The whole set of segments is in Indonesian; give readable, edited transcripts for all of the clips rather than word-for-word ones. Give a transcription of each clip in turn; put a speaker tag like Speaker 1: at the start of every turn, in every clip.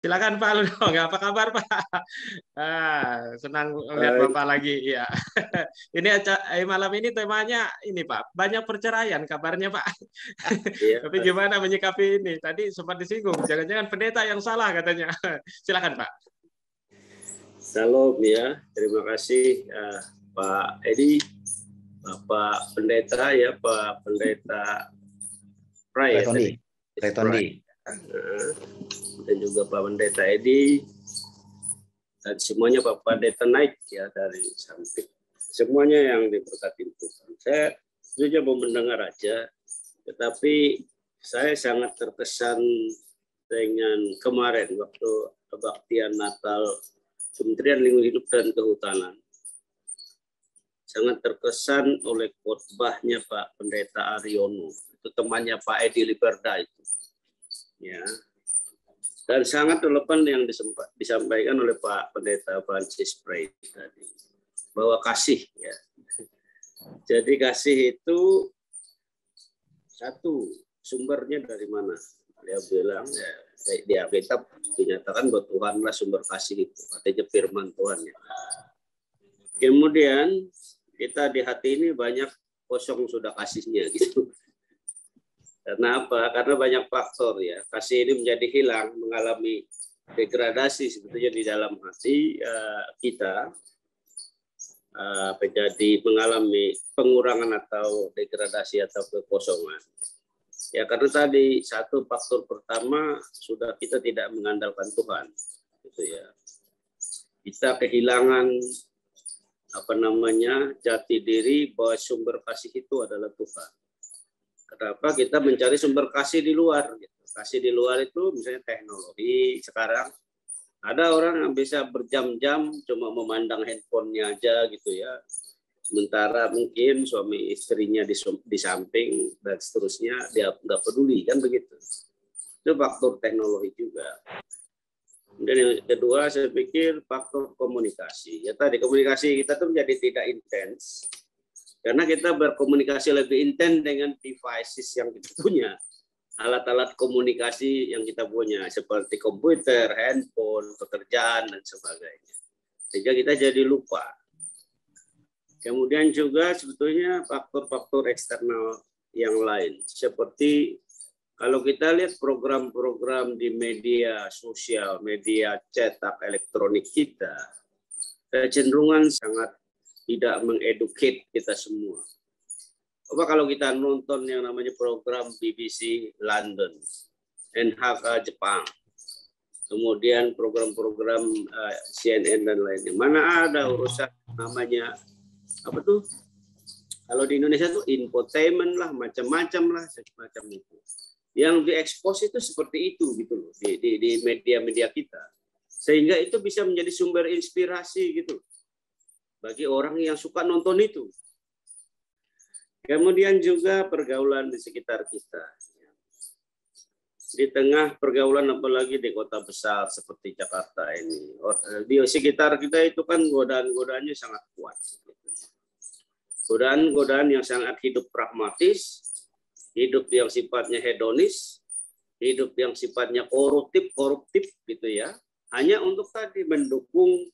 Speaker 1: Silakan Pak Ludong, apa kabar Pak? Senang melihat Bapak lagi. Ya. Ini malam ini temanya ini Pak, banyak perceraian kabarnya Pak.
Speaker 2: Iya.
Speaker 1: Tapi gimana menyikapi ini? Tadi sempat disinggung, jangan-jangan pendeta yang salah katanya. Silakan Pak.
Speaker 2: Salam ya, terima kasih Pak Edi, Bapak Pendeta ya, Pak Pendeta Pray ya tadi. Retondi. Dan juga Pak Pendeta Edi dan semuanya Pak Pendeta Naik ya dari Samping. Semuanya yang diberkati Tuhan. Saya sebenarnya mau mendengar aja, tetapi saya sangat terkesan dengan kemarin waktu kebaktian Natal Kementerian Lingkungan Hidup dan Kehutanan. Sangat terkesan oleh khotbahnya Pak Pendeta Aryono, itu temannya Pak Edi Liperda itu. Ya. Dan sangat relevan yang disampaikan oleh Pak Pendeta Francis Pray tadi, bahwa kasih ya. Jadi kasih itu satu, sumbernya dari mana? Dia bilang ya, di Alkitab dinyatakan bahwa Tuhanlah sumber kasih itu, artinya firman Tuhan ya. Kemudian kita di hati ini banyak kosong sudah kasihnya gitu. Karena apa? Karena banyak faktor ya. Kasih ini menjadi hilang, mengalami degradasi sebetulnya di dalam hati kita, menjadi mengalami pengurangan atau degradasi atau kekosongan. Ya karena tadi satu faktor pertama sudah kita tidak mengandalkan Tuhan, gitu ya. Kita kehilangan jati diri bahwa sumber kasih itu adalah Tuhan. Kenapa kita mencari sumber kasih di luar? Kasih di luar itu misalnya teknologi. Sekarang ada orang yang bisa berjam-jam cuma memandang handphonenya aja gitu ya. Sementara mungkin suami istrinya di samping dan seterusnya dia nggak peduli kan begitu. Itu faktor teknologi juga. Kemudian yang kedua saya pikir faktor komunikasi. Ya tadi komunikasi kita tuh menjadi tidak intens. Karena kita berkomunikasi lebih intens dengan devices yang kita punya. Alat-alat komunikasi yang kita punya. Seperti komputer, handphone, pekerjaan, dan sebagainya. Sehingga kita jadi lupa. Kemudian juga sebetulnya faktor-faktor eksternal yang lain. Seperti kalau kita lihat program-program di media sosial, media cetak elektronik kita, kecenderungan sangat tidak mengeducate kita semua. Coba kalau kita nonton yang namanya program BBC London, NHK Jepang, kemudian program-program CNN dan lainnya, mana ada urusan namanya apa tuh? Kalau di Indonesia tuh infotainment lah, macam-macam lah, semacam itu. Yang diekspos itu seperti itu gitu loh di media-media kita, sehingga itu bisa menjadi sumber inspirasi gitu bagi orang yang suka nonton itu. Kemudian juga pergaulan di sekitar kita. Di tengah pergaulan apalagi di kota besar seperti Jakarta ini. Di sekitar kita itu kan godaan-godaannya sangat kuat. Godaan-godaan yang sangat hidup pragmatis, hidup yang sifatnya hedonis, hidup yang sifatnya koruptif gitu ya. Hanya untuk tadi mendukung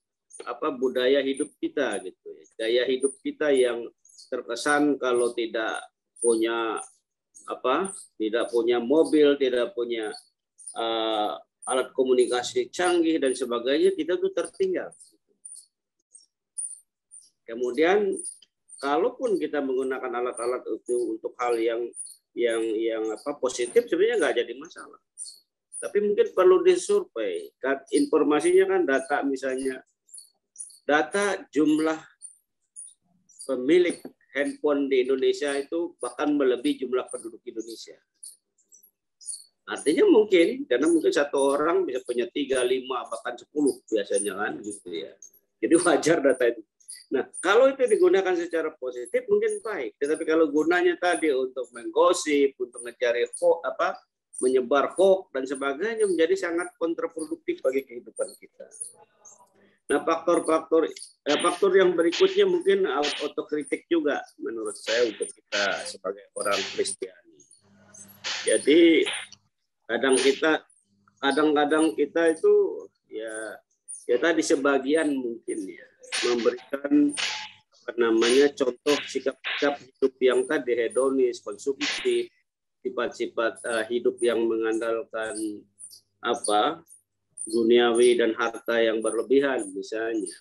Speaker 2: budaya hidup kita gitu ya. Gaya hidup kita yang terkesan kalau tidak punya tidak punya mobil, tidak punya alat komunikasi canggih dan sebagainya, kita tuh tertinggal. Kemudian kalaupun kita menggunakan alat-alat itu untuk hal yang positif, sebenarnya nggak jadi masalah. Tapi mungkin perlu disurvei. Informasinya kan data misalnya data jumlah pemilik handphone di Indonesia itu bahkan melebihi jumlah penduduk Indonesia. Artinya mungkin, karena mungkin satu orang bisa punya 3, 5, bahkan 10 biasanya kan gitu ya. Jadi wajar data itu. Nah, kalau itu digunakan secara positif mungkin baik. Tetapi kalau gunanya tadi untuk menggosip, untuk mencari menyebar hoax dan sebagainya, menjadi sangat kontraproduktif bagi kehidupan kita. Nah, faktor yang berikutnya mungkin autokritik juga menurut saya untuk kita sebagai orang Kristiani. Jadi kadang kita kadang-kadang kita itu ya tadi sebagian mungkin ya memberikan apa namanya contoh sikap-sikap hidup yang tadi hedonis, konsumtif, sifat-sifat hidup yang mengandalkan apa duniawi dan harta yang berlebihan misalnya.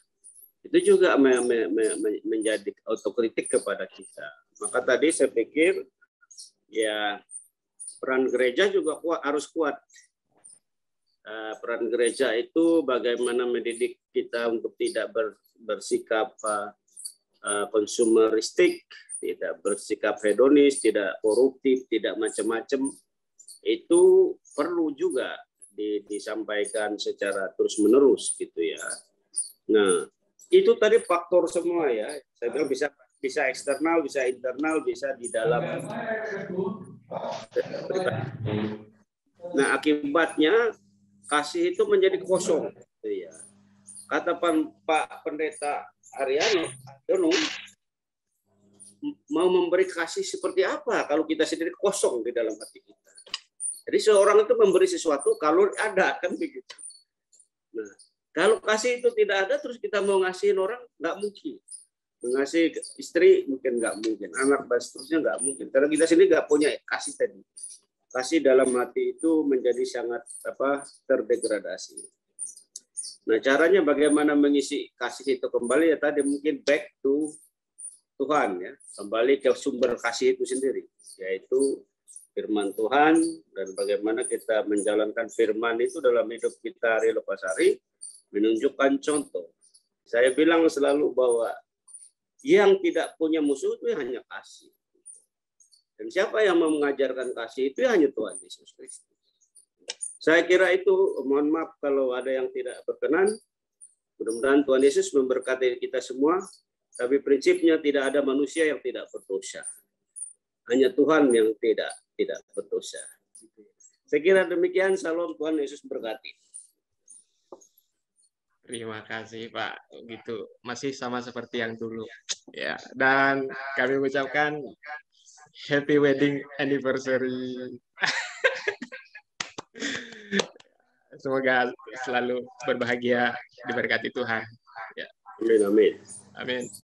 Speaker 2: Itu juga menjadi autokritik kepada kita. Maka tadi saya pikir ya peran gereja juga harus kuat. Peran gereja itu bagaimana mendidik kita untuk tidak bersikap konsumeristik, tidak bersikap hedonis, tidak koruptif, tidak macam-macam. Itu perlu juga disampaikan secara terus-menerus gitu ya. Nah, itu tadi faktor semua ya. Saya bilang bisa eksternal, bisa internal, bisa di dalam. Nah, akibatnya kasih itu menjadi kosong. Ya. Kata Pak Pendeta Ariano, mau memberi kasih seperti apa kalau kita sendiri kosong di dalam hati kita. Jadi seorang itu memberi sesuatu kalau ada, kan begitu. Nah, kalau kasih itu tidak ada, terus kita mau ngasihin orang, nggak mungkin. Mengasihi istri mungkin nggak mungkin, anak dan seterusnya nggak mungkin. Karena kita sendiri nggak punya kasih tadi. Kasih dalam hati itu menjadi sangat terdegradasi. Nah, caranya bagaimana mengisi kasih itu kembali ya tadi mungkin back to Tuhan ya, kembali ke sumber kasih itu sendiri, yaitu firman Tuhan dan bagaimana kita menjalankan firman itu dalam hidup kita hari lepas hari, menunjukkan contoh. Saya bilang selalu bahwa yang tidak punya musuh itu hanya kasih. Dan siapa yang mau mengajarkan kasih itu hanya Tuhan Yesus Kristus. Saya kira itu, mohon maaf kalau ada yang tidak berkenan. Mudah-mudahan Tuhan Yesus memberkati kita semua. Tapi prinsipnya tidak ada manusia yang tidak berdosa. Hanya Tuhan yang tidak berdosa. Saya kira demikian. Salam, Tuhan Yesus berkati.
Speaker 1: Terima kasih Pak. Gitu masih sama seperti yang dulu. Ya, dan kami ucapkan happy wedding anniversary. Semoga selalu berbahagia, diberkati Tuhan. Ya.
Speaker 2: Amin, amin.
Speaker 1: Amin.